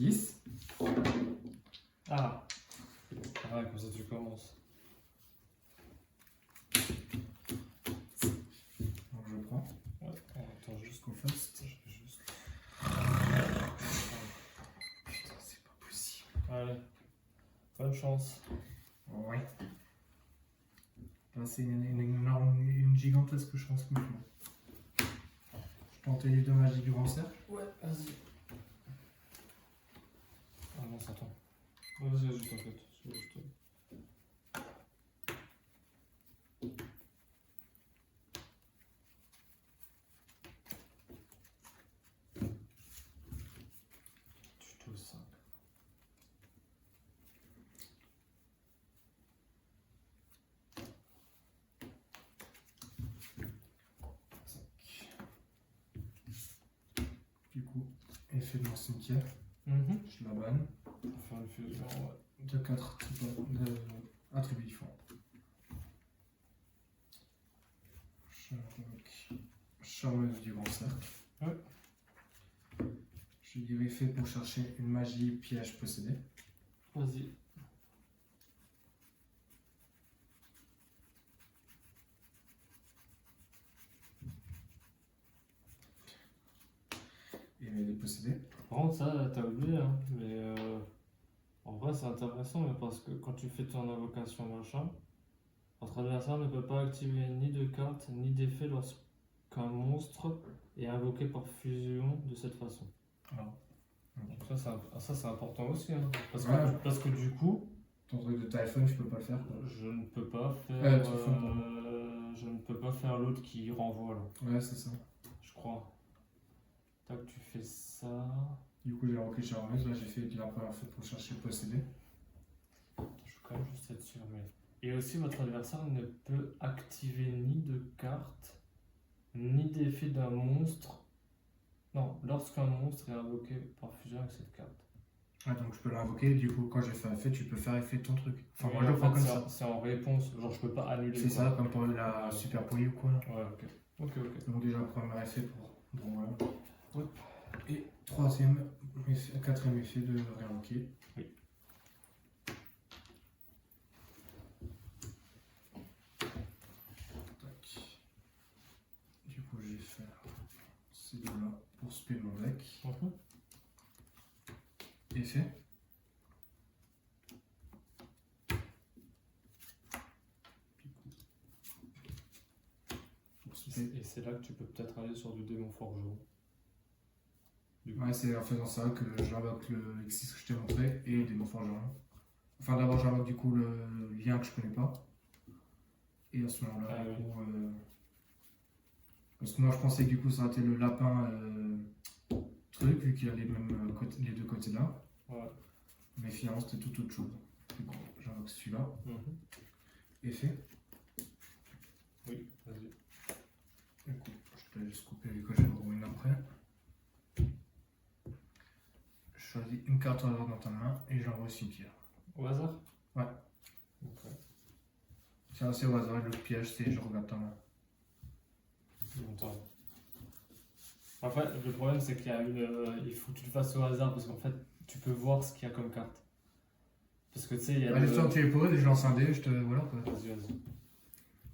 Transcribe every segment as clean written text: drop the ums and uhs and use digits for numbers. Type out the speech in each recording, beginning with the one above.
6. Ah. Ouais, comme ça tu commences. Donc je prends. Ouais, attends juste. Jusqu'au first. Je vais juste. Putain, c'est pas possible. Allez. Bonne chance. Ouais. Là, c'est une gigantesque chance que je fais. Je tentais les deux magies du grand cercle. Ouais, vas-y. Ah non, ça tombe. Vas-y, ajoute en fait. C'est juste... Tu te sens. Du coup, effet de mon cimetière. Je la banne. Pour faire une fusion, ouais. De 4 attributs différents. Charmeuse du grand cercle. Ouais. Je dirais fait pour chercher une magie piège possédée. Vas-y. Et les posséder. Par contre, ça, t'as oublié, hein. Mais en vrai, c'est intéressant, mais parce que quand tu fais ton invocation machin, votre adversaire ne peut pas activer ni de carte ni d'effet lorsqu'un monstre est invoqué par fusion de cette façon. Alors. Donc ça c'est important aussi, hein. Ouais. Parce que du coup, Ton truc de Typhon, je peux pas le faire. Quoi. je ne peux pas faire, Typhon, je ne peux pas faire l'autre qui renvoie là, Ouais, c'est ça. je crois. Tac, tu fais ça. Du coup, j'ai invoqué Charmeuse. Là, j'ai fait de la première fois pour chercher posséder. Je vais quand même juste être sûr, mais. Et aussi, votre adversaire ne peut activer ni de carte, ni d'effet d'un monstre. Non, lorsqu'un monstre est invoqué par fusion avec cette carte. Ah, donc je peux l'invoquer. Du coup, quand j'ai fait effet, tu peux faire effet de ton truc. Enfin, Oui, moi, je le en prends fait, comme ça. c'est en réponse, genre je peux pas annuler. C'est quoi. ça, comme pour la super pouille ou quoi. Là. Ouais, ok. Ok. Donc, déjà, premier effet pour. Donc, voilà. Ouais. Et quatrième effet de réinvoquer. Oui. Tac. Du coup, je vais faire ces deux-là pour spell mon deck. Effet. Et c'est là que tu peux peut-être aller sur du démon forgeron. Ouais, c'est en faisant ça que j'invoque le X6 que je t'ai montré et des mots forgerons. Enfin, d'abord, j'invoque du coup le lien que je connais pas. Et à ce moment-là, du coup, parce que moi je pensais que du coup ça aurait été le lapin truc, vu qu'il a les deux côtés là. Ouais. Mais finalement, c'était tout autre chose. Du coup, j'invoque celui-là. Effet. Oui, vas-y. Du coup, je peux juste couper vu que j'ai le une après. Je choisis une carte au hasard dans ta main et j'envoie au cimetière. Au hasard? Ouais. Ok. C'est assez au hasard, le piège c'est je regarde ta main. Longtemps. Après, le problème c'est qu'il y a il faut que tu le fasses au hasard parce qu'en fait, tu peux voir ce qu'il y a comme carte. Parce que tu sais, il y a. Allez, toi tu les poses et je lance un dé, je te. Voilà quoi. Vas-y.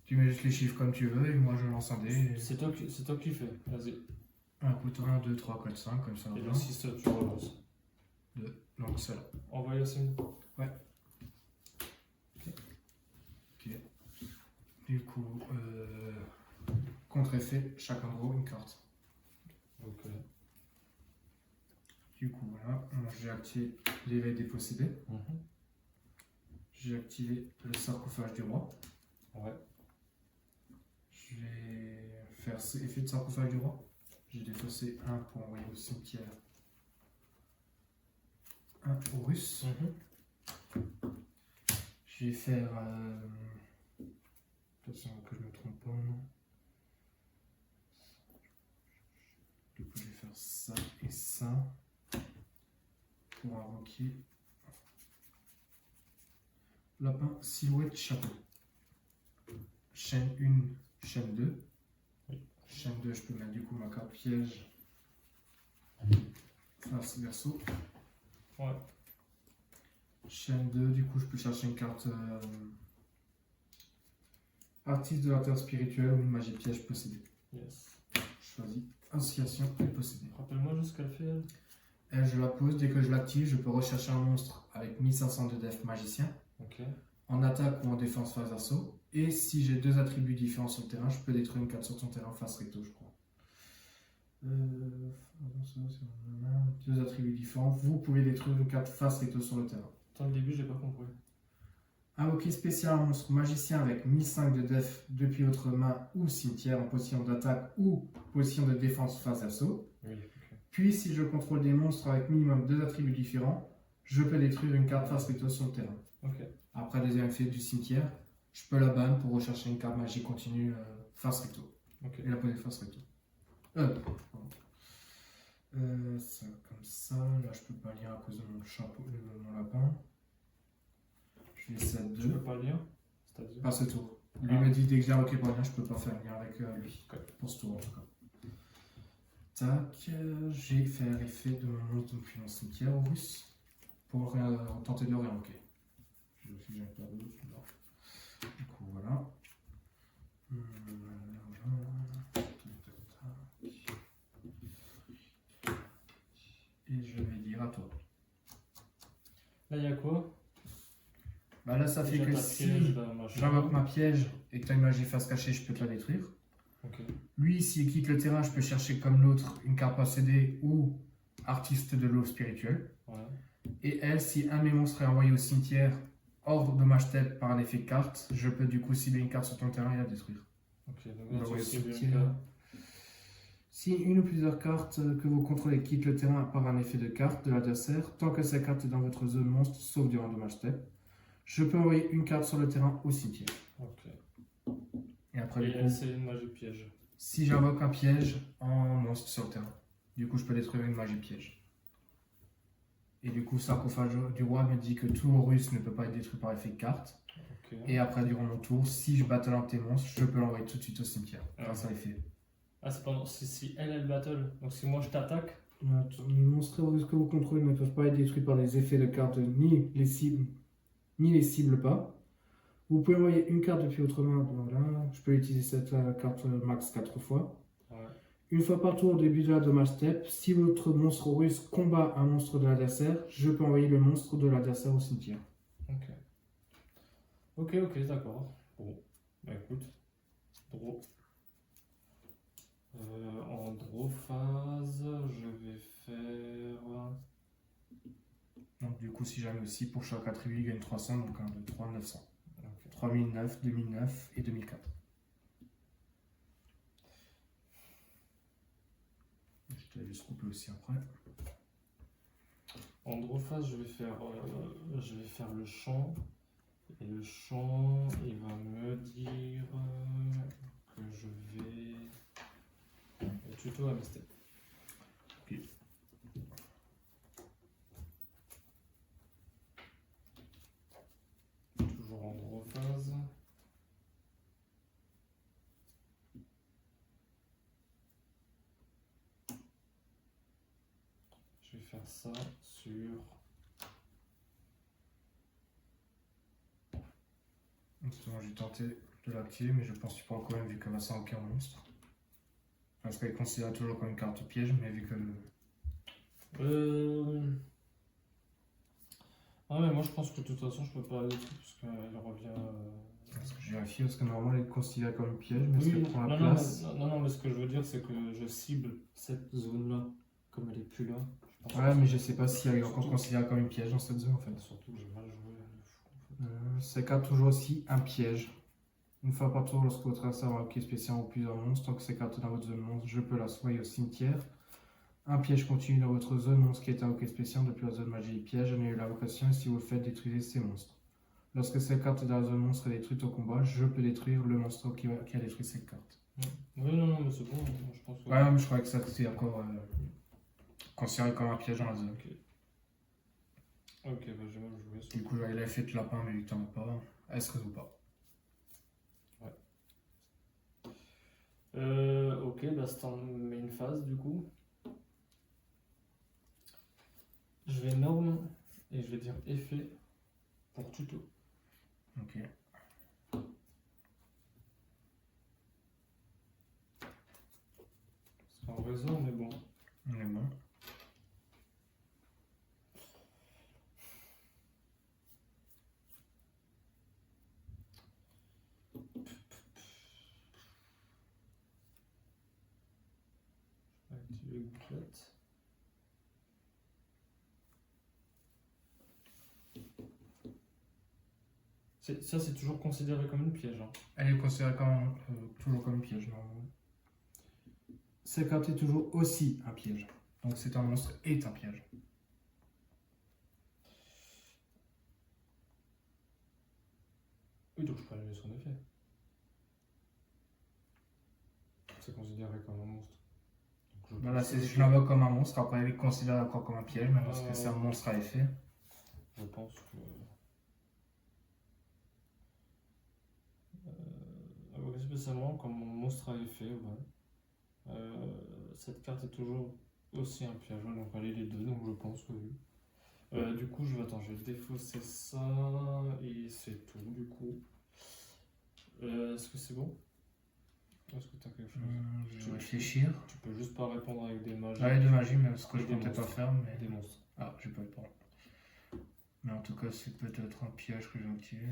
Tu mets juste les chiffres comme tu veux et moi je lance un dé. Et... C'est toi qui fais, vas-y. Un coup 1, 2, 3, 4, 5, comme ça. Et le 6, tu relances. 2, donc c'est là. Envoyez aussi. Ouais. Ok. Du coup, contre-effet, chacun draw une carte. Ok. Du coup, voilà, moi j'ai activé l'éveil des possédés. J'ai activé le sarcophage du roi. Ouais. Je vais faire effet de sarcophage du roi. J'ai défaussé un pour envoyer au cimetière. Un au russe. Je vais faire. Attention que je ne me trompe pas, non. Du coup, je vais faire ça et ça. Pour invoquer. Lapin, silhouette, chapeau. Chaîne 1, chaîne 2. Oui. Chaîne 2, je peux mettre du coup ma carte piège. Face verso. Ouais. Chaîne 2, du coup, je peux chercher une carte artiste de la terre spirituelle ou une magie piège possédée. Yes. Je choisis association et possédée. Rappelle-moi juste ce qu'elle fait, elle. Elle, je la pose, dès que je l'active, je peux rechercher un monstre avec 1500 de def magicien, Ok. en attaque ou en défense phase assaut. Et si j'ai deux attributs différents sur le terrain, je peux détruire une carte sur ton terrain face recto, je crois. Deux attributs différents. Vous pouvez détruire une carte face recto sur le terrain. Attends, le début, j'ai pas compris. Invoquer spécial un monstre magicien avec 1005 de def depuis votre main ou cimetière en position d'attaque ou position de défense face assaut. Oui, ok. Puis, si je contrôle des monstres avec minimum deux attributs différents, je peux détruire une carte face recto sur le terrain. Ok. Après les effets du cimetière, je peux la ban pour rechercher une carte magie continue face recto. Ok. Et la poser face recto. Ça comme ça, là je peux pas lire à cause de mon chapeau, de mon lapin. Je vais essayer Tu de peux pas lire? C'est-à-dire? pas ce tour. Lui me dit dès que j'ai invoqué pour rien, je peux pas faire lien avec lui. Ok. Pour ce tour en tout cas. Tac, j'ai fait l'effet de mon monstre depuis mon cimetière au russe pour tenter de le réinvoquer. Je vais figer un peu d'autre. Non. Du coup voilà. Et je vais dire à toi. Là, il y a quoi? Bah là ça fait Déjà que ta si piège, bah, machin. j'invoque ma piège et que tu as une magie face cachée, je peux te la détruire. Ok. Lui, s'il quitte le terrain, je peux chercher comme l'autre une carte possédée ou artiste de l'eau spirituelle. Ouais. Et elle, si un de mes monstres est envoyé au cimetière hors dommage tête par un effet de carte, je peux du coup cibler une carte sur ton terrain et la détruire. Ok, donc On là, va tu au cibles une cimetière. carte. Si une ou plusieurs cartes que vous contrôlez quittent le terrain par un effet de carte de l'adversaire, tant que cette carte est dans votre zone monstre, sauf durant dommage tête, je peux envoyer une carte sur le terrain au cimetière. Ok. Et après, Et du coup, elle, c'est une magie piège. si j'invoque un piège en monstre sur le terrain, du coup, je peux détruire une magie piège. Et du coup, sarcophage du roi me dit que tout russe ne peut pas être détruit par effet de carte. Ok. Et après, durant mon tour, si je battle un de tes monstres, je peux l'envoyer tout de suite au cimetière, grâce à l'effet. Ah, c'est pas. Si elle battle. Donc si moi je t'attaque. Les monstres russes que vous contrôlez ne peuvent pas être détruits par les effets de carte ni les cibles pas. Vous pouvez envoyer une carte depuis votre main. Voilà. Je peux utiliser cette carte max 4 fois. Ouais. Une fois par tour au début de la dommage step, si votre monstre russe combat un monstre de l'adversaire, je peux envoyer le monstre de l'adversaire au cimetière. Ok. Ok, d'accord. Bon. Bah écoute. Draw. En draw phase, je vais faire. Donc du coup, si jamais aussi, pour chaque attribut, il gagne 300, donc un de 3, 900. Ok. 3009, 2009 et 2004. Je te laisse couper aussi après. En draw phase, je vais faire le champ. Et le champ, il va me dire que je vais. Le tuto à Misté. Ok. Toujours en draw phase. Je vais faire ça sur. Justement, j'ai tenté de l'activer, mais je pense que tu pourras quand même, vu qu'elle va sans aucun monstre. Parce qu'elle est considérée toujours comme une carte piège, mais vu que. Ah mais moi je pense que de toute façon je peux pas aller dessus parce qu'elle revient. Parce que je vérifie, parce que normalement elle est considérée comme une piège, mais Oui, est-ce qu'elle prend la non, place non, mais ce que je veux dire c'est que je cible cette zone là, comme elle est plus là. Je pense Ouais, que mais c'est- je sais pas si elle est encore surtout- considérée comme une piège dans cette zone en fait. Surtout que j'ai mal joué de fou, en fait. C'est carte toujours aussi un piège. Une fois par tour, lorsque votre adversaire a un hockey spécial ou plusieurs monstres, tant que c'est carte dans votre zone monstre, je peux la soigner au cimetière. Un piège continue dans votre zone monstre qui est un hockey spécial depuis la zone magie et piège, annulez la vocation et si vous le faites, détruisez ces monstres. Lorsque cette carte dans la zone monstre est détruite au combat, je peux détruire le monstre qui a détruit cette carte. Oui, non, mais c'est bon, je pense que. Ouais, mais je croyais que ça c'était encore considéré comme un piège dans la zone. Ok, bah j'ai mal joué. Du coup, j'avais l'effet de lapin, mais vu que t'en as pas, elle se résout pas. Ok, bah c'est en main phase du coup. Je vais norme je vais dire effet pour tuto. Ok. C'est en réseau, mais bon. On est bon. Activer gouttelette. Ça, c'est toujours considéré comme une piège. Hein. Elle est considérée comme, toujours comme un piège, normalement. C'est capté toujours aussi un piège. Donc c'est un monstre est un piège. Oui, donc je peux annuler son effet. C'est considéré comme un monstre. Donc, Voilà, je l'invoque comme un monstre, après elle est considérée encore comme un piège, même parce que c'est un monstre à effet. Je pense que... spécialement comme mon monstre à effet, ouais. Cette carte est toujours aussi un piège, ouais, donc allez les deux, donc je pense que oui. Du coup, je vais défausser ça, et c'est tout, du coup. Est-ce que c'est bon? Est-ce que tu as quelque chose? Je vais réfléchir. Tu peux juste pas répondre avec des magies. Ouais, de magie, mais ce que je Des comptais pas monstres. faire. Mais... Des monstres. Ah, j'ai pas le temps. Mais en tout cas, c'est peut-être un piège que j'ai activé.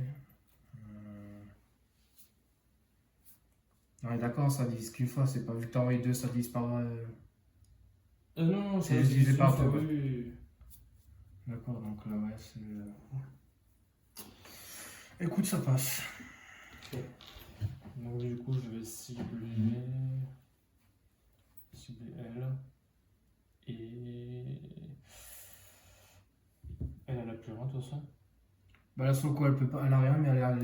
On est d'accord, ça divise qu'une fois, c'est pas vu que t'as envoyé deux, ça divise par. Non, c'est divisé par deux. Oui, oui. D'accord, donc là, ouais, c'est. Écoute, ça passe. Okay. Donc, du coup, je vais cibler elle. Et. Elle a plus rien, de toute façon. Bah là, sur le coup, elle peut pas, elle a rien, mais elle a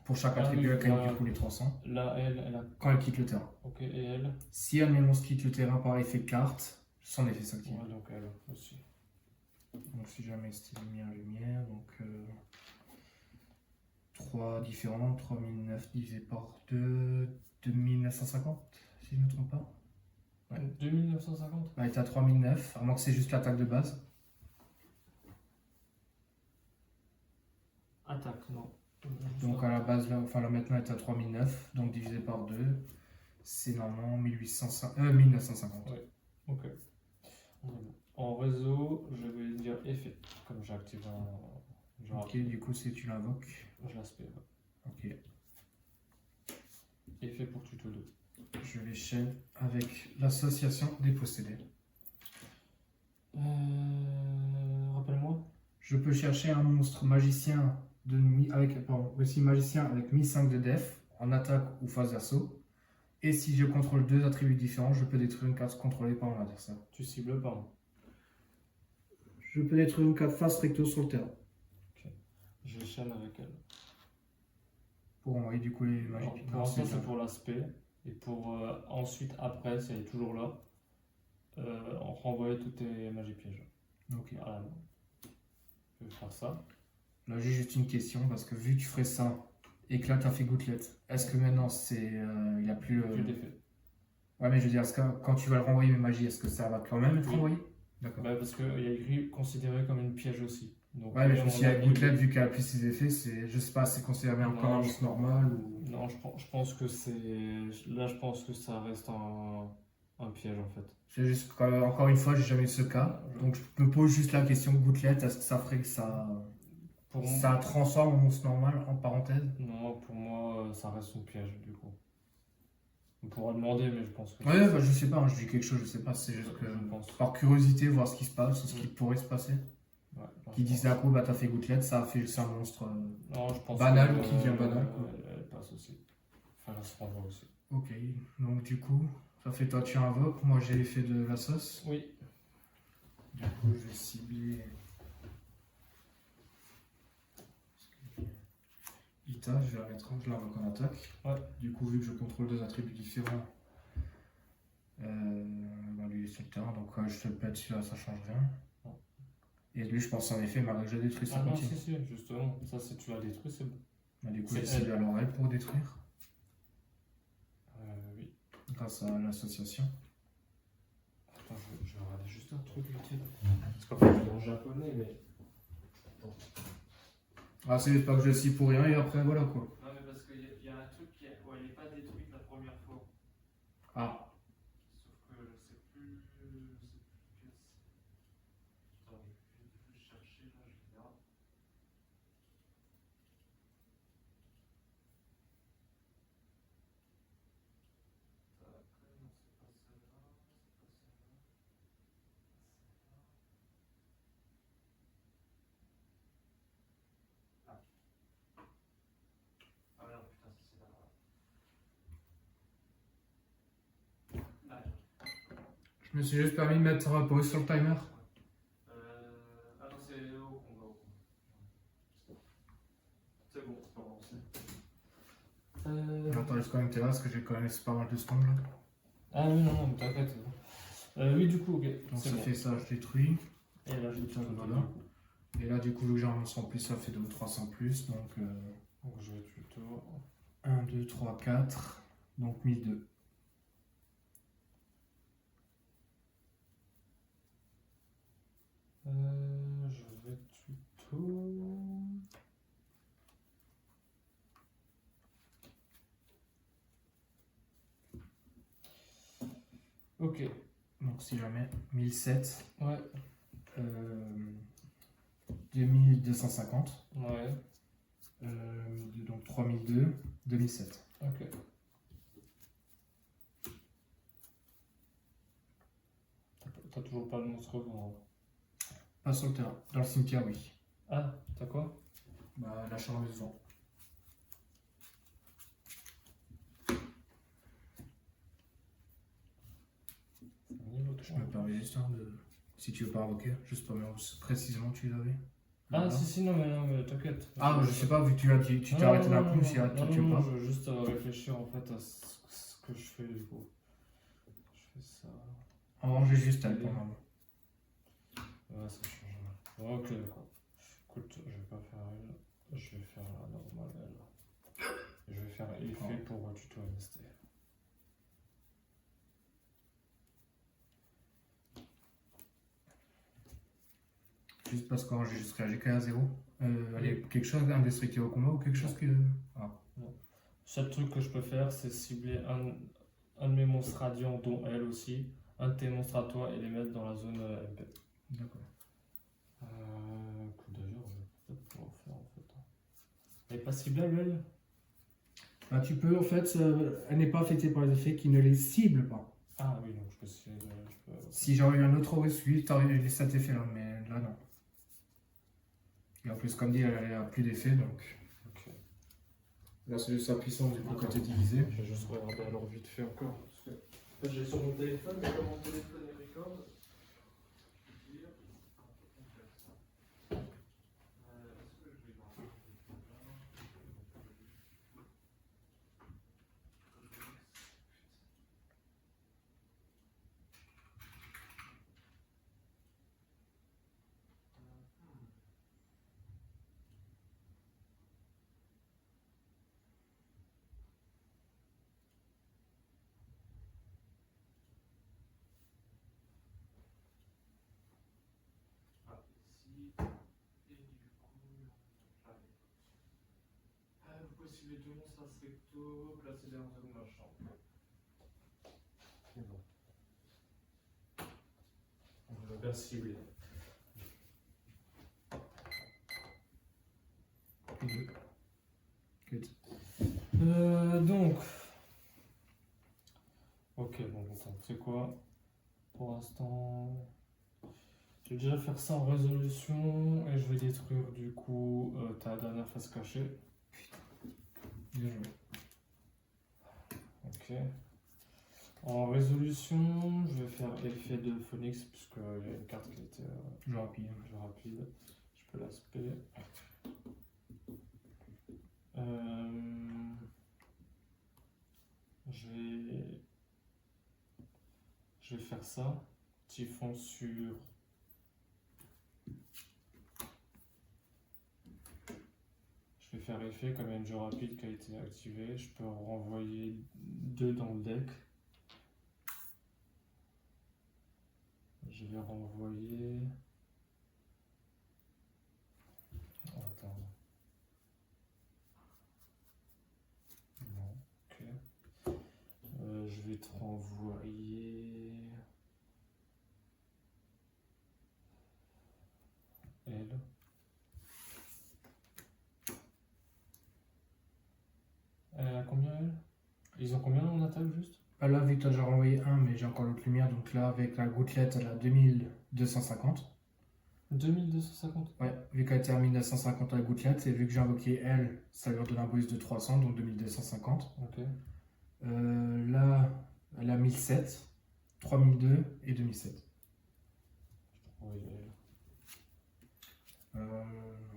pour chaque attribut, elle gagne du coup les 300. Là, elle a. Quand elle quitte le terrain. Ok, et elle? Si un de mes monstres quitte le terrain par effet carte, son effet s'active. Ouais, donc elle aussi. Donc si jamais c'était lumière, donc 3 différents, 3009 divisé par 2, 2950, si je ne me trompe pas. Ouais. 2950? Elle est à 3009, à moins que c'est juste l'attaque de base. Attaque, non. Donc à la base, là, enfin là maintenant elle est à 3009, donc divisé par 2, c'est normalement 1950. Ouais, ok. En réseau, je vais dire effet, comme j'active un... Genre, ok, du coup c'est tu l'invoques. Je l'aspect, ouais. Ok. Effet pour tuto 2. Je les chaîne avec l'association des possédés. Rappelle-moi. Je peux chercher un monstre magicien magicien avec 1005 de def en attaque ou phase d'assaut. Et si je contrôle deux attributs différents, je peux détruire une carte contrôlée par mon adversaire. Tu cibles pas. Je peux détruire une carte face recto sur le terrain. Ok. Je chaîne avec elle. Pour envoyer du coup les magies. Pour l'instant, c'est pour l'aspect. Et pour ensuite, après, si elle est toujours là, on renvoie toutes tes magies pièges. Ok. Voilà. Je vais faire ça. Là, j'ai juste une question parce que vu que tu ferais ça et que là, tu as fait gouttelette, est-ce que maintenant, il a plus. Plus d'effet. Ouais, mais je veux dire, est-ce que quand tu vas le renvoyer mes magies, est-ce que ça va quand même être renvoyé? D'accord. Bah, parce qu'il y a écrit considéré comme une piège aussi. Donc, ouais, mais je me suis dit, avec gouttelette, vu qu'elle a plus ses effets, je sais pas, c'est considéré encore un monstre normal ou. Non, je pense que c'est. Là, je pense que ça reste un piège en fait. C'est juste encore une fois, j'ai jamais eu ce cas. Donc je me pose juste la question gouttelette, est-ce que ça ferait que ça transforme en monstre normal en parenthèse? Non, pour moi, ça reste une piège du coup. On pourra demander, mais je pense que. Ouais, bah, je sais pas, hein, je dis quelque chose, je sais pas, c'est juste que par curiosité, voir ce qui se passe, ce qui pourrait se passer. Ouais, qui disent d'un coup, bah t'as fait gouttelette, ça a fait juste un monstre non, je pense banal ou qui devient banal. Elle passe aussi. Enfin, elle se renvoie aussi. Ok, donc du coup, ça fait toi tu invoques, moi j'ai l'effet de la sauce. Oui. Du coup, je vais cibler Ita, je vais la mettre, je l'invoque en attaque. Ouais. Du coup, vu que je contrôle deux attributs différents, bah, lui il est sur le terrain, donc je te le pète celui-là, ça change rien. Non. Et lui, je pense en effet, malgré que je détruis, ça non, continue. si, justement, ça si tu l'as détruit, c'est bon. Bah, du coup, j'ai ciblé alors elle pour détruire. Oui. Grâce à l'association. Attends, je vais regarder juste un truc vite fait. Parce qu'en fait, je suis en japonais, mais Ah, c'est pas que je le scie pour rien et après voilà quoi. Non, mais parce qu'il y a un truc qui ouais, il n'est pas détruit la première fois. Ah, Sauf que c'est plus. C'est plus cassé. Attendez, je vais chercher là, je regarde. Tac, non, c'est pas celle-là. C'est pas celle-là. Ah. Ah, non, putain, c'est là. je me suis juste permis de mettre pause sur le timer. Ah non, c'est au combat. C'est bon, c'est pas bon. Attends, laisse quand même là parce que j'ai quand même laissé pas mal de secondes là. Ah oui, non, mais t'inquiète. Oui, du coup, ok. Donc c'est ça bon. fait ça, je détruis. Et là, j'ai tout Voilà. Et là, du coup, le genre 100 plus, ça fait 2 ou 300 plus. Donc, Donc je vais plutôt. 1, 2, 3, 4. Donc 1002. Je vais plutôt. Ok. Donc si jamais 1007. Ouais. 2250. Ouais. Donc 3002. 2007. Ok. T'as toujours pas le monstre vent. Pas sur le terrain. Dans le cimetière, oui. Ah, t'as quoi? Bah, la charmeuse vent. Je me permets juste de. Si tu veux pas invoquer, juste pas précisément tu l'avais. Ah, si, non, mais t'inquiète. Ah, je sais pas, vu que tu t'es arrêté d'un coup, si tu veux pas. Je veux juste réfléchir en fait à ce que je fais du coup. Je fais ça. En revanche, j'ai juste elle pour le moment. Ouais, ça change rien. Ok, d'accord. Écoute, je vais pas faire elle. Je vais faire la normale elle. Et je vais faire effet pour tuto MST. Juste parce qu'enregistrer à GK à 0. Allez, quelque chose d'indestructible au combat ou quelque chose que. Ah. Non. Seul truc que je peux faire, c'est cibler un de mes monstres radiants, dont elle aussi, un de tes monstres à toi et les mettre dans la zone MP. D'accord. Que d'ailleurs, je vais peut-être pouvoir faire en fait. Elle est pas ciblable elle? Bah, tu peux, en fait, elle n'est pas affectée par les effets qui ne les ciblent pas. Ah oui, donc je peux essayer. Si j'aurais eu un autre OS8, t'aurais eu cet effet là, mais là non. Et en plus, comme dit, elle a plus d'effet donc. Ok. Là, c'est juste sa puissance du coup quand t'es divisé. Je vais juste regarder alors vite fait encore. Parce que en fait, j'ai sur mon téléphone, mais comme mon téléphone est record. Vous possible deux monstres à recto, placez dans une machin. C'est bon. On va bien cibler. Donc. Ok, bon, attends, c'est quoi? Pour l'instant. Je vais déjà faire ça en résolution et je vais détruire du coup ta dernière face cachée. Bien joué. Ok. En résolution, je vais faire effet de Phoenix puisqu'il y a une carte qui était Plus rapide. plus rapide. Je peux l'aspect. Je vais faire ça. Typhon sur. Je vais faire effet, comme il y a une jeu rapide qui a été activé, je peux en renvoyer 2 dans le deck. Je vais renvoyer. vais te renvoyer elle. Elle a combien elle? Ils ont combien en attaque juste? Là, vu que tu as déjà renvoyé un, mais j'ai encore l'autre lumière, donc là, avec la gouttelette, elle a 2250. 2250. Ouais, vu qu'elle termine à 150 à la gouttelette, et vu que j'ai invoqué elle, ça lui redonne un bonus de 300, donc 2250. Ok. Là, elle a 1007, 3002 et 2007. Oui, Non,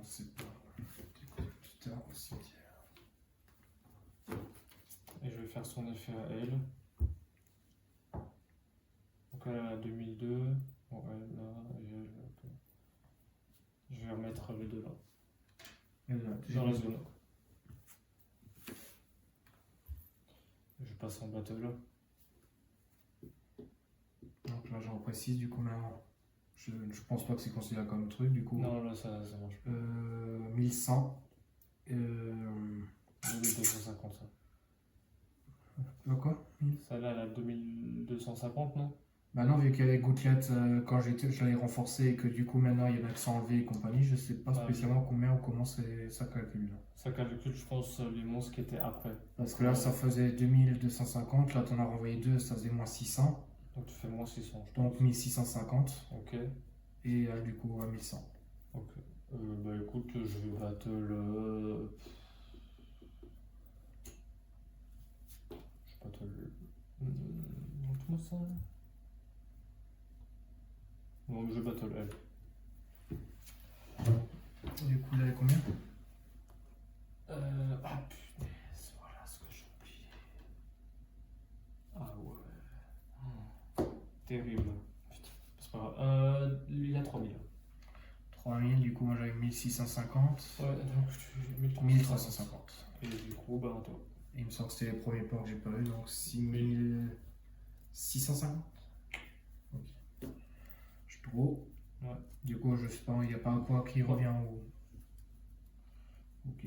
c'est pas. Plus tard au cimetière. et je vais faire son effet à elle. Donc elle a 2002. Bon, elle là, et elle. Ok. Je vais remettre les deux là. Dans la zone. Je passe en battle. Donc là, j'en précise, du coup, maintenant. Je pense pas que c'est considéré comme truc, du coup. Non, là ça marche pas. 1100. 2250 ça. Quoi? Celle-là elle a 2250 non? Bah non, vu qu'avec gouttelette, quand je l'avais renforcé et que du coup maintenant il y en a qui sont enlevés et compagnie, je sais pas spécialement combien ou comment ça calcule. Ça calcule, je pense, les monstres qui étaient après. Parce que là ça faisait 2250, là t'en as renvoyé deux, ça faisait moins 600. Donc tu fais moins 600. Donc 1650. Ok. Et du coup 1100. Ok. Bah écoute, je vais battle. Je battle. Montre-moi ça. Non, je battle elle. Du coup là il y a combien? Ah punaise, voilà ce que j'ai oublié. Ah ouais. Terrible. Putain, c'est pas grave. Il y a 3000. 3000, du coup moi j'avais 1650. Ouais, donc tu 1350. Et du coup, bah toi. Et il me semble que c'était les premiers points que j'ai pas eu, donc 6650. Ok. Je draw. Ouais. Du coup, je sais pas, il n'y a pas un point qui revient en haut. Ok.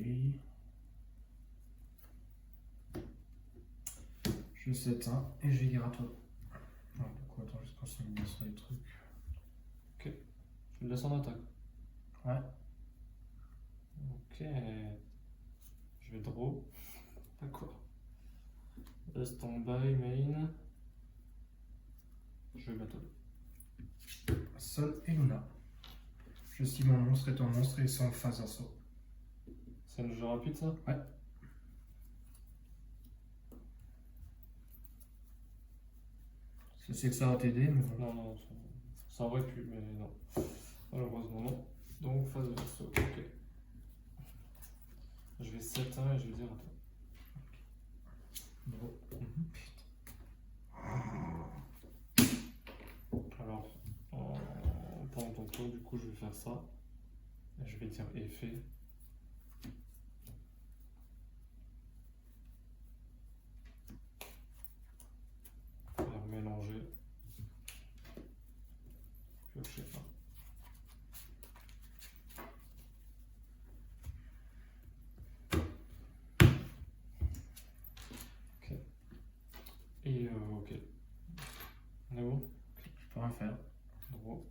Je s'éteins et je vais dire à toi. Non, du coup, attends, je continue bien sur les trucs. Ok. Je me laisse en attaque. Ouais. Ok. Je vais draw. D'accord. Stand-by, main. Je vais battle. Sol et Luna. Je suis mon monstre et ton monstre et ils sont en phase assaut. C'est un jeu rapide ça? Ouais. Je sais que ça va t'aider, mais bon. Non, ça aurait pu, mais non. Malheureusement non. Donc phase assaut. Ok. Je vais 7-1 et je vais dire à toi. Bon. Alors, pendant ton tour, du coup, je vais faire ça. Et je vais dire effet. Faire mélanger. Piocher un. Ok. Et ok. On est bon? Je peux rien faire. Draw.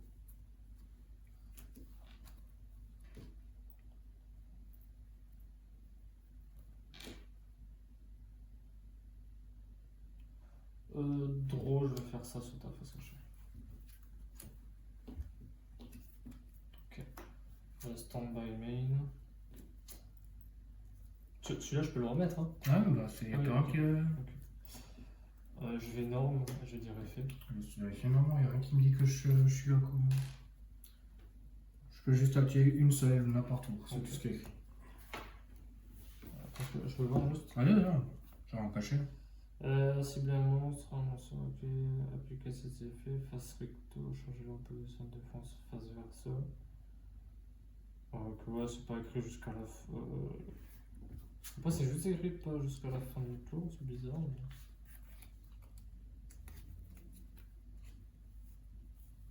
Draw, je vais faire ça sur ta face cachée. Ok. Stand-by main. Celui-là, je peux le remettre, hein? Ouais, bah c'est rien ok. que. Je vais norme, je vais dire effet. Je vérifie, non, il n'y a rien qui me dit que je suis à quoi. Je peux juste activer une seule n'importe où, c'est tout ce qui est écrit. Je peux le voir juste. Allez, non, j'ai rien caché. Cibler un monstre, appliquer ses effets, face recto, changer la position de défense, face versa. Que ouais, c'est pas écrit jusqu'à la fin. Je sais pas, c'est juste écrit pas jusqu'à la fin du tour, c'est bizarre. Mais...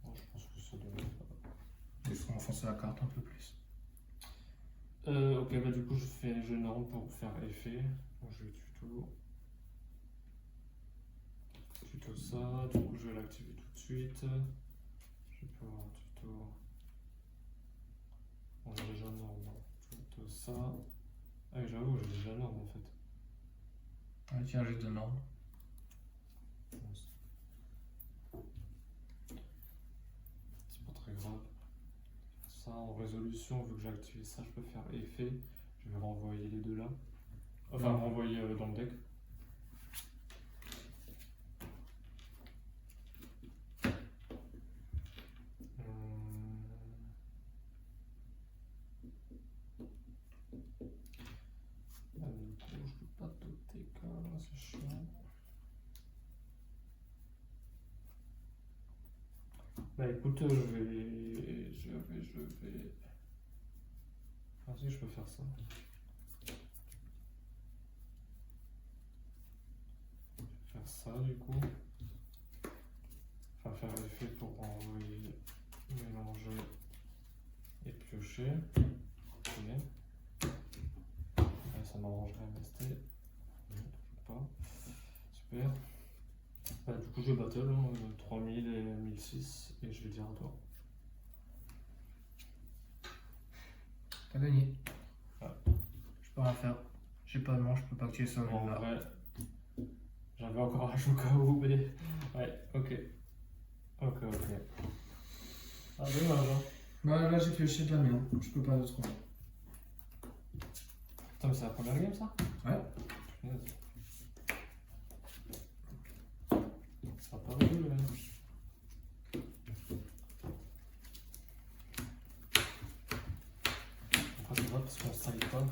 Bon, je pense que ça doit être. Il faut enfoncer la carte un peu plus. Ok, bah du coup, je fais jeu norme pour faire effet. Donc je vais tuer tout. tuto ça, du coup je vais l'activer tout de suite. Je peux avoir un tuto. On a déjà norme. Tuto ça. Ah oui, j'avoue, j'ai déjà norme en fait. Ah, tiens, j'ai deux normes. C'est pas très grave. Ça en résolution, vu que j'ai activé ça, je peux faire effet. Je vais renvoyer les deux là. Enfin, renvoyer dans le deck. Du coup, je peux pas doter comme c'est chiant. Bah écoute, je vais. Ah si, je peux faire ça. Je vais faire ça du coup. Enfin, faire l'effet pour envoyer, mélanger et piocher. Ok. Ouais, ça m'arrangerait MST. Non, pas. Super. Bah, du coup, je battle 3000 et 1006 et je vais dire à toi. T'as gagné. Ouais. Je peux rien faire. J'ai pas de manche, je peux pas activer ça. En vrai, j'avais encore un jeu KO, mais. Ouais, ok. Ok. Ah, dommage, hein. Ouais, là j'ai pioché de la merde. Je peux pas d'autre. Putain, mais c'est la première game ça? Ouais. Yes. Ça a pas rigolé. Après, c'est vrai parce qu'on se salit pas.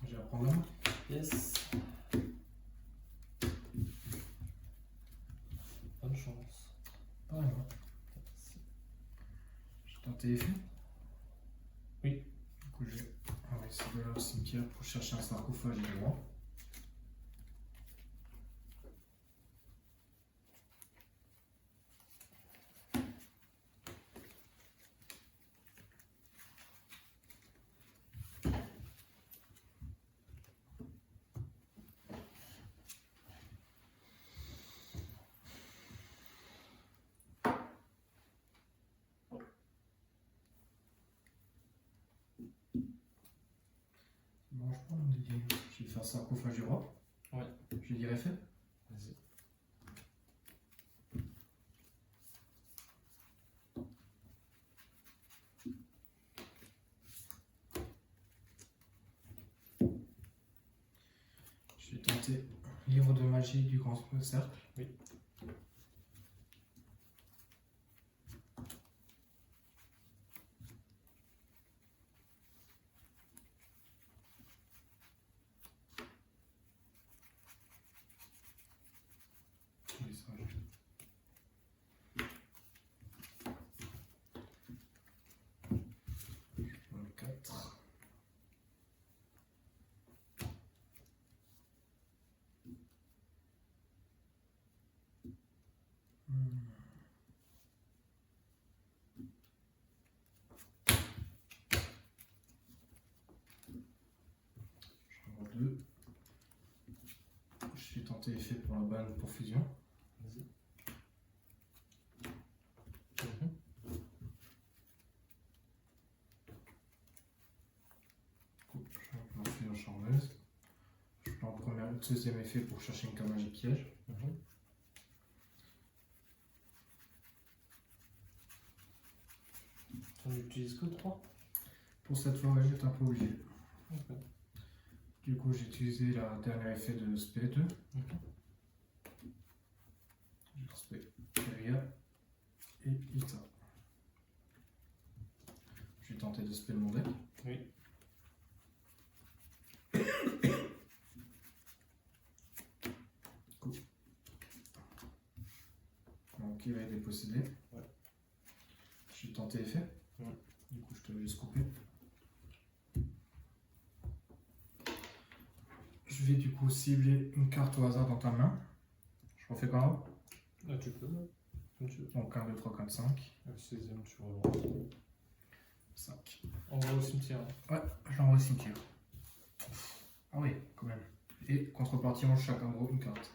Je vais reprendre la main. Yes. Bonne chance. Pas vraiment. J'ai tenté effet. Oui. Du coup, je vais essayer d'aller au cimetière pour chercher un sarcophage et roi. Bon, je prends mon dédié. Je vais faire sarcophage du roi. Ouais. Je vais dire effet. Vas-y. Je vais tenter livre de magie du grand cercle. Oui. Oui, ça va. Je prends le 4. J'en vois 2. Je vais tenter effet pour la balle pour fusion. Vas-y. Je m'enfuis en charmeuse. Je prends le deuxième effet pour chercher une carte magique piège. On n'utilise que 3. Pour cette fois, ouais, j'étais un peu obligé. Ok. Du coup, j'ai utilisé la dernière effet de SP2. J'ai respect Feria et Ita. Je vais tenter de spell mon deck. Oui. Cool. Donc il va être dépossédé. Ouais. Je vais tenter effet. Ouais. Du coup, je te laisse couper. Je vais du coup cibler une carte au hasard dans ta main. Je refais quand même. Ah, tu peux, ouais. Comme tu veux. Donc 1, 2, 3, 4, 5. Le 16ème, tu relances. 5. On va au cimetière. Ouais, je l'envoie au cimetière. Ah oui, quand même. Et contrepartie, on chacun gros une carte.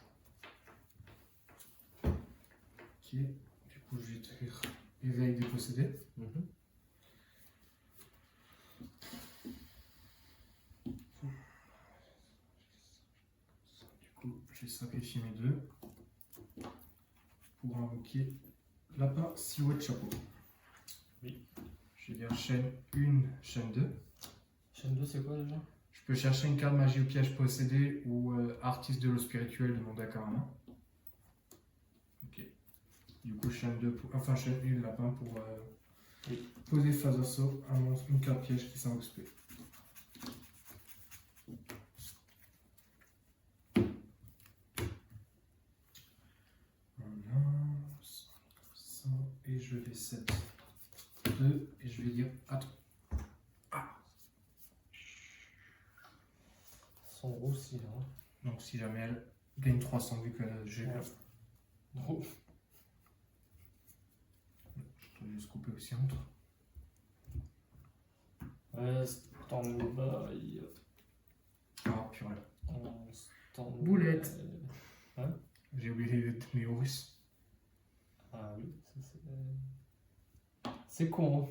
Ok. Du coup, je vais écrire éveil dépossédé. Du coup, je vais sacrifier mes 2 pour invoquer lapin, silhouette, chapeau. Oui. Je vais dire chaîne 1, chaîne 2. Chaîne 2, c'est quoi déjà? Je peux chercher une carte magie ou piège possédé ou artiste de l'eau spirituel de mon deck à la main. Ok. Du coup, chaîne 2, enfin chaîne 1, lapin pour poser phase assaut à une carte piège qui s'invoque spé. Ça, et je vais 7, 2, et je vais dire attends. Son roussi là. Hein. Donc si jamais elle gagne 300 vu que j'ai. Ouais. Oh. Je dois juste couper aussi entre. Stand-by. Ah purée. Stand-by. Boulette. Hein? J'ai oublié mes Horus. Ah oui, ça c'est. C'est con. Hein.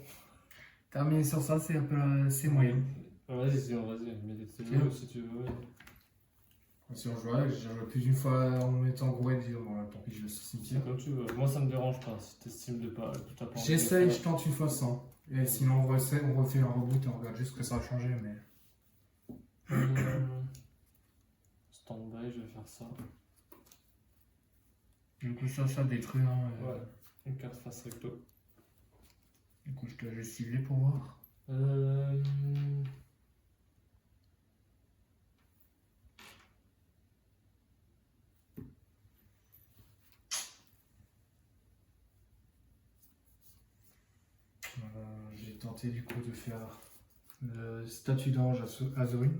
Terminer sur ça, c'est un peu. C'est moyen. Vas-y, mets des télés si tu veux. Si on jouait, j'ai joué plus d'une fois en mettant gros et disant bon, tant pis, je laisse le C'est cimetière. comme tu veux. Moi ça me dérange pas si t'estimes de pas. J'essaye, je tente une fois sans. Et sinon, on refait un reboot et on regarde juste ce que ça a changé. Mais... Stand-by, je vais faire ça. Du coup, ça détruit. Hein, Ouais, une carte face recto. Du coup, je te laisse cibler pour voir. J'ai tenté du coup de faire le statut d'ange à Zorin.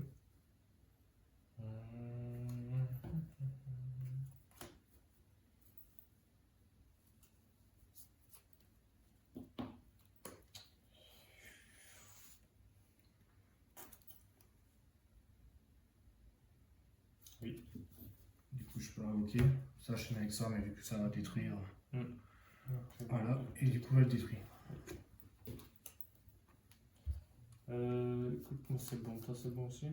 Oui. Du coup, je peux l'invoquer. Ça, je fais avec ça, mais vu que ça va détruire. Okay. Voilà, et du coup, elle détruit. Écoute, moi c'est bon, toi c'est bon aussi.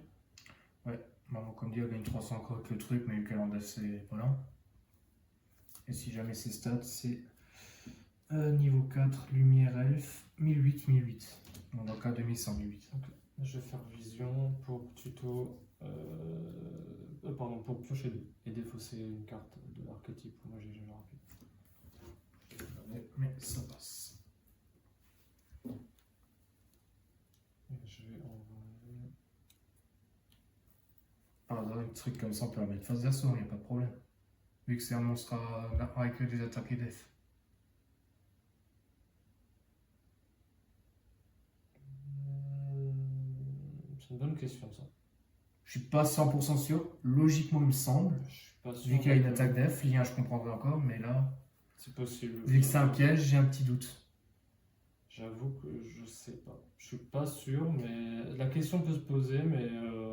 Ouais, bon, comme dit, elle gagne 300 encore avec le truc, mais le calendrier, c'est pas là. Et si jamais ses stats, c'est niveau 4, lumière elfe, 1008, 1008. Donc dans le cas 2100, 1008. Okay. Je vais faire vision pour tuto. Pardon, pour piocher 2 et défausser une carte de l'archétype. Moi j'ai jamais rappelé. Mais ça passe. Je vais envoyer. Par hasard, un truc comme ça, on peut la mettre face d'assaut, il n'y a pas de problème. Vu que c'est un monstre avec des attaques et def. C'est une bonne question ça. Je suis pas 100% sûr. Logiquement, il me semble. Je suis pas sûr. Vu qu'il y a une attaque def, lien, je comprendrai encore, mais là. C'est possible. Vu que c'est un piège, j'ai un petit doute. J'avoue que je sais pas. Je suis pas sûr, mais la question peut se poser, mais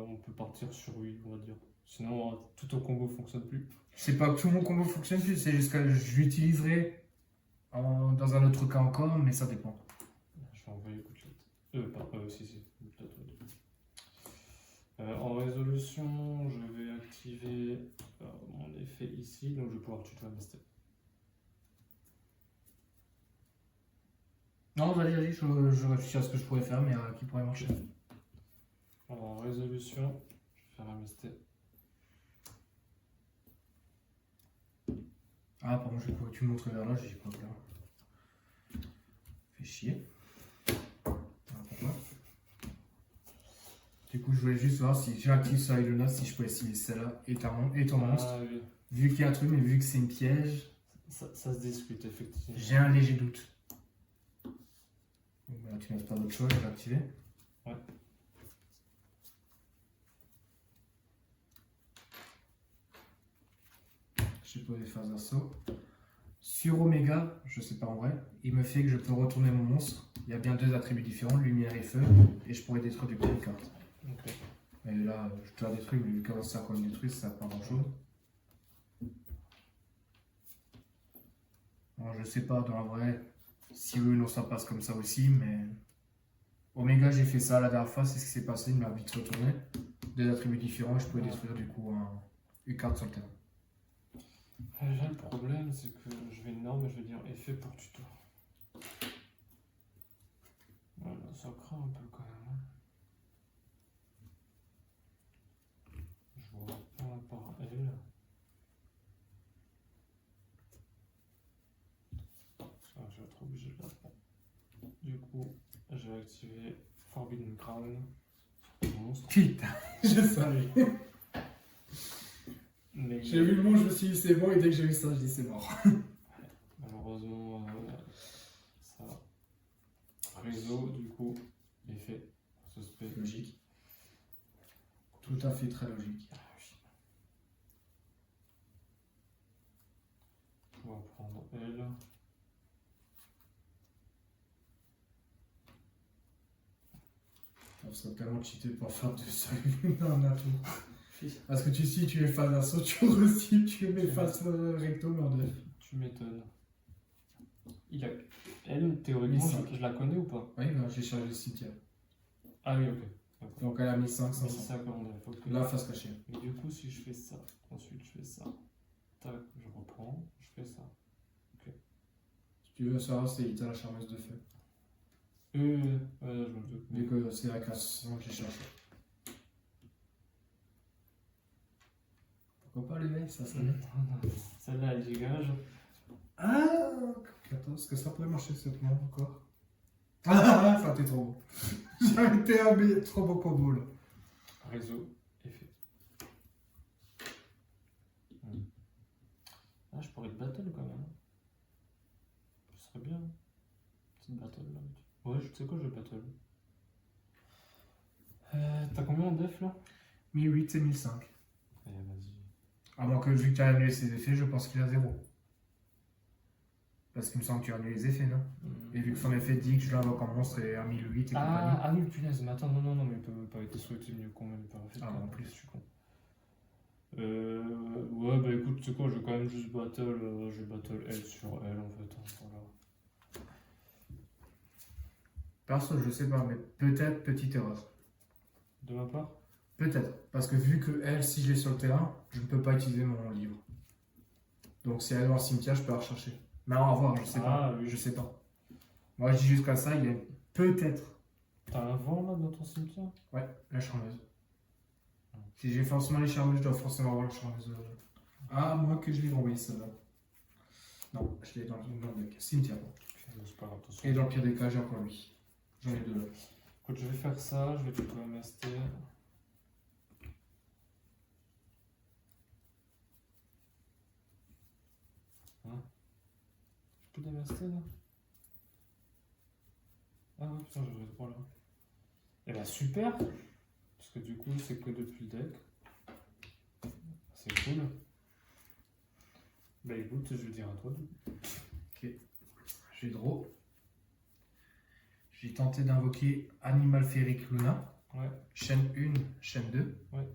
on peut partir sur oui, on va dire. Sinon, tout au combo fonctionne plus. C'est pas que tout mon combo fonctionne plus, c'est juste que je l'utiliserai dans un autre cas encore, mais ça dépend. Je vais envoyer Gouttelette. Si, Gouttelette, en résolution, je vais activer mon effet ici, donc je vais pouvoir tutoyer ma step. Non, vas-y, je réfléchis à ce que je pourrais faire, mais qui pourrait marcher. Alors, résolution, je vais faire un MST. Ah, pardon, tu me montres vers là, j'ai pas clair. Fais chier. Ah, pourquoi? Du coup, je voulais juste voir si j'active ça avec le note, si je pouvais essayer celle-là et ton monstre. Ah oui, Vu qu'il y a un truc, mais vu que c'est une piège, ça se discute effectivement. j'ai un léger doute. Donc voilà, tu n'as pas d'autre chose, je vais l'activer. Ouais. J'ai posé phase d'assaut. Sur Oméga, je sais pas en vrai, il me fait que je peux retourner mon monstre. Il y a bien 2 attributs différents, lumière et feu, et je pourrais détruire du coup une carte. Ok. Et là, je te la détruis, mais vu que ça qu'on le détruit, ça sert pas grand chose. Bon, je sais pas dans la vraie si oui ou non ça passe comme ça aussi, mais Oméga, j'ai fait ça la dernière fois, c'est ce qui s'est passé, il m'a vite retourné. 2 attributs différents, et je pouvais détruire du coup une carte sur le terrain. Déjà, le problème, c'est que je vais énorme et je vais dire effet pour tuto. Voilà, ça craint un peu quand même. Hein. Je vois pas par elle. Ça, je vais être obligé de la prendre. Du coup, je vais activer Forbidden Crown. Monstre. Putain, je savais. Mais J'ai vu le mot, je me suis dit c'est bon, et dès que j'ai vu ça, je dis c'est mort. malheureusement, ça. Réseau, du coup, effet suspect. Logique. Tout à fait très logique. Ah oui. On va prendre elle. On serait tellement cheaté pour faire de ça un atout. Parce que si tu es face d'assaut, tu aussi tu mets face recto, mais en deux. Tu m'étonnes. Elle, théoriquement, je la connais ou pas? Oui, bah, j'ai chargé le cimetière. Ah oui, ok. Donc elle a mis 5, C'est 500. ça comme on a. Ok. Là, face cachée. Et du coup, si je fais ça, ensuite je fais ça, tac, je reprends, je fais ça. Si tu veux savoir, c'est Ita la charmeuse de feu. Je me doute. Vu que c'est la classe 100 que j'ai cherché. Pourquoi pas les mecs, ça sonne. Celle-là, elle dégage. Ah, attends, est-ce que ça pourrait marcher cette main encore? Ah, ça t'es trop beau. J'ai été un trop beau combo là. Réseau, effet. Ah, je pourrais te battle quand même. Ce serait bien. Petite battle là. Ouais, tu sais quoi, je battle. T'as combien en def là? 1008 et 1005. Eh, vas-y. À moins que vu que tu as annulé ses effets, je pense qu'il a 0. Parce qu'il me semble que tu as annulé les effets, non? Et vu que son effet dit que je l'invoque en monstre et à 1008 et compagnie. Ah oui, punaise, mais attends, non, mais il peut pas être souhaité mieux qu'on même pas fait. Ah, en plus, je suis con. Ouais, bah écoute, tu sais quoi, je vais quand même juste battle, je vais battle elle sur elle en fait. Hein, voilà. Perso, je sais pas, mais peut-être petite erreur. De ma part? Peut-être. Parce que vu que elle, si je l'ai sur le terrain, je ne peux pas utiliser mon livre. Donc si elle est dans le cimetière, je peux la rechercher. Mais on va voir, je sais pas. Oui. Je sais pas. Moi, je dis jusqu'à ça, il y a peut-être. T'as un vent là dans ton cimetière? Ouais, la charmeuse. Si j'ai forcément les charmeuses, je dois forcément avoir la charmeuse. Ah, moi que je l'ai envoyé celle-là. Non, je l'ai dans le deck. Cimetière. C'est pas grave, attention. Et dans le pire des cas, j'ai encore lui. J'en ai 2 là. Écoute, je vais faire ça, je vais plutôt MST. Hein? J'ai plus d'MST là? Ah ouais, putain, j'avais 3 là. Et bah super! Parce que du coup, c'est que depuis le deck. C'est cool. Bah écoute, je vais dire à toi. Ok. J'ai draw. J'ai tenté d'invoquer Animal Féerique Luna. Ouais. Chaîne 1, chaîne 2. Ouais.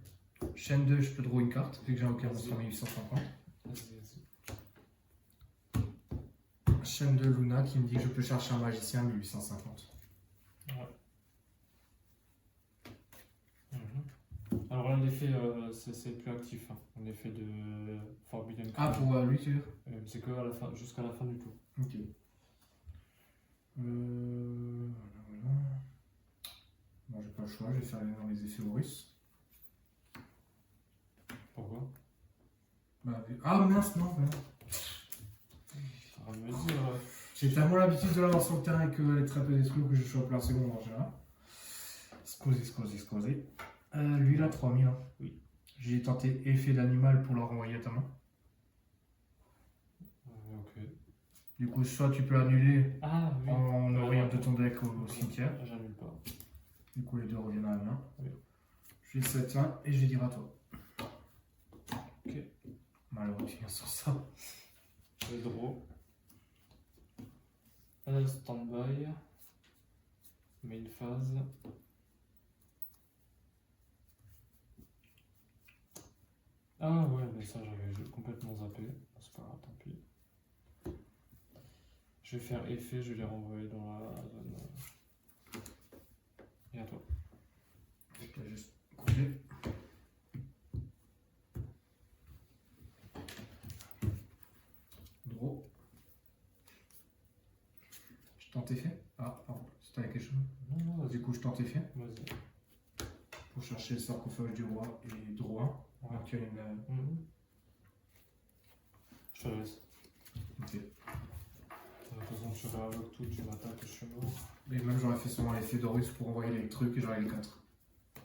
Chaîne 2, je peux draw une carte, vu que j'ai invoqué un monstre en 1850. Vas-y. Chaîne 2 Luna qui me dit que je peux chercher un magicien 1850. Ouais. Alors là, l'effet, c'est plus actif. Hein. L'effet de Forbidden Ah, Crown. pour lui, tu veux? C'est que à la fin, jusqu'à la fin du tour. Ok. Voilà. Bon, j'ai pas le choix, je vais faire dans les effets Horus. Pourquoi? Ah mince, non, non. Ça va me dire. J'ai tellement l'habitude de l'avoir sur le terrain et qu'elle est très peu détruite que je suis appelé en seconde en général. Scusi. Lui, il a 3000. Hein. Oui. J'ai tenté effet d'animal pour le renvoyer à ta main. Ok. Du coup, soit tu peux annuler Ah oui. en orientant de ton deck au cimetière. J'annule pas. Du coup, les deux reviennent à la main. Oui. Je vais cette main et je vais dire à toi. Ok. Malheureux, tu viens sur ça. Je draw. Stand-by. Main phase. Ah ouais, mais ça j'avais complètement zappé. C'est pas grave, tant pis. Je vais faire effet, je vais les renvoyer dans la zone. Et à toi. Je vais juste couper. Draw. Je tente effet. Ah, pardon, c'était quelque chose. Non, vas-y. Du coup, je tente effet Vas-y. pour chercher le sarcophage du roi et draw 1. Ouais. Donc, tu as une. Je te laisse. Ok. De toute façon, tu réinvoques tout, tu m'attaques et je suis mort. Et même, j'aurais fait sûrement l'effet d'Horus pour envoyer les trucs et j'aurais les 4.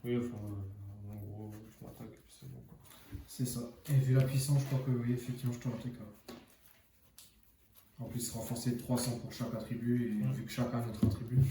Oui, enfin, en gros, tu m'attaques et puis c'est bon quoi. C'est ça. Et vu la puissance, je crois que oui, effectivement, je te l'ai En plus, renforcer de 300 pour chaque attribut et vu que chacun a notre attribut.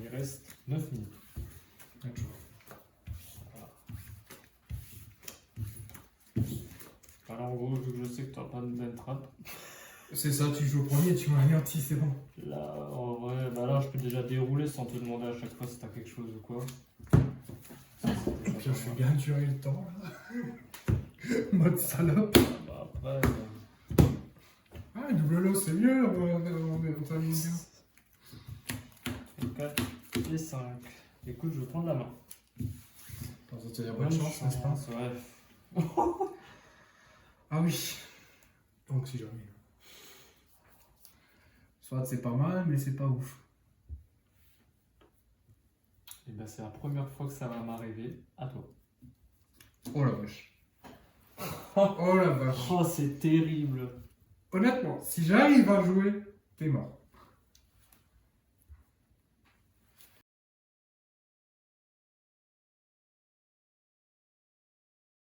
Il reste 9 minutes. Alors en gros, vu que je sais que tu n'as pas de d'entrap, C'est ça, tu joues au premier, tu m'as anéanti, c'est bon. là en vrai, bah là je peux déjà dérouler sans te demander à chaque fois si t'as quelque chose ou quoi. Et puis je suis bien duré le temps là. Mode salope. Bah après. Ah, double lot, c'est mieux, on termine bien. 4 et 5. Écoute, je vais prendre la main. Dans ça, il y a bonne chance, n'est-ce pas? Ouais. Ah oui. Donc si jamais. Soit c'est pas mal, mais c'est pas ouf. Et bah c'est la première fois que ça va m'arriver. À toi. Oh la vache. Oh la vache. Oh, c'est terrible. Honnêtement, si j'arrive à jouer, t'es mort.